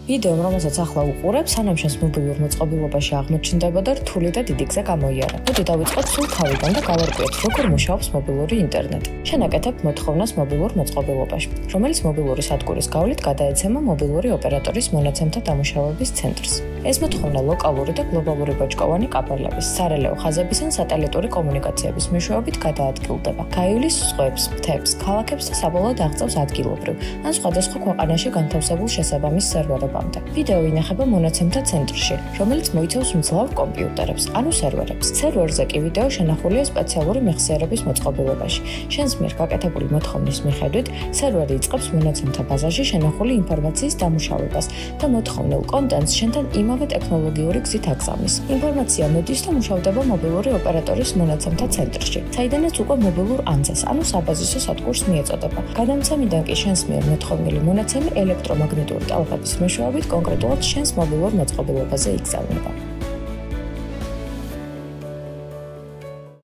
ვიდეომ, რომელსაც ახლა უყურებ, სანამ შენს მობილურ მოწყობილობაში აღმოჩნდებოდა რთული და დიდი გზა გამოიარა. მოდი დავიწყოთ სულ თავიდან და გავარკვიოთ, როგორ მუშაობს მობილური ინტერნეტი. შენ აკეთებ მოთხოვნას მობილურ მოწყობილობაში, რომელიც მობილური სადგურის გავლით გადაეცემა მობილური ოპერატორის მონაცემთა დამუშავების ცენტრს. ეს მოთხოვნა ლოკალური და გლობალური ბოჭკოვანი კაბელების, სარელეო ხაზების ან სატელიტური კომუნიკაციების მეშვეობით გადაადგილდება. გაივლის ზღვებს, მთებს, ქალაქებს და საბოლოოდ აღწევს ადგილობრივ ან სხვადასხვა ქვეყანაში განთავსებულ შესაბამის სერვერებამდე. ვიდეო ინახება მონაცემთა ცენტრში, რომელიც მოიცავს მძლავრ კომპიუტერებს, ანუ სერვერებს. სერვერზე კი ვიდეო შენახულია სპეციალური მეხსიერების მოწყობილობაში. შენს მიერ გაკეთებული მოთხოვნის მიხედვით, სერვერი იწყებს მონაცემთა ბაზაში შენახული ინფორმაციის დამუშავებას და მოთხოვნილ კონტენტს შენთან იმავე ტექნოლოგიური გზით აგზავნის. ინფორმაცია მოდის და მუშავდება მობილური ოპერატორის მონაცემთა ცენტრში, საიდანაც უკვე მობილურ ანძას, ანუ საბაზისო სადგურს მიეწოდება. გადამცემიდან კი შენს მიერ მოთხოვნილი მონაცემი ელექტრომაგნიტური ტალღების მეშვეობით კონკრეტულად შენს მობილურ მოწყობილობაზე იგზავნება.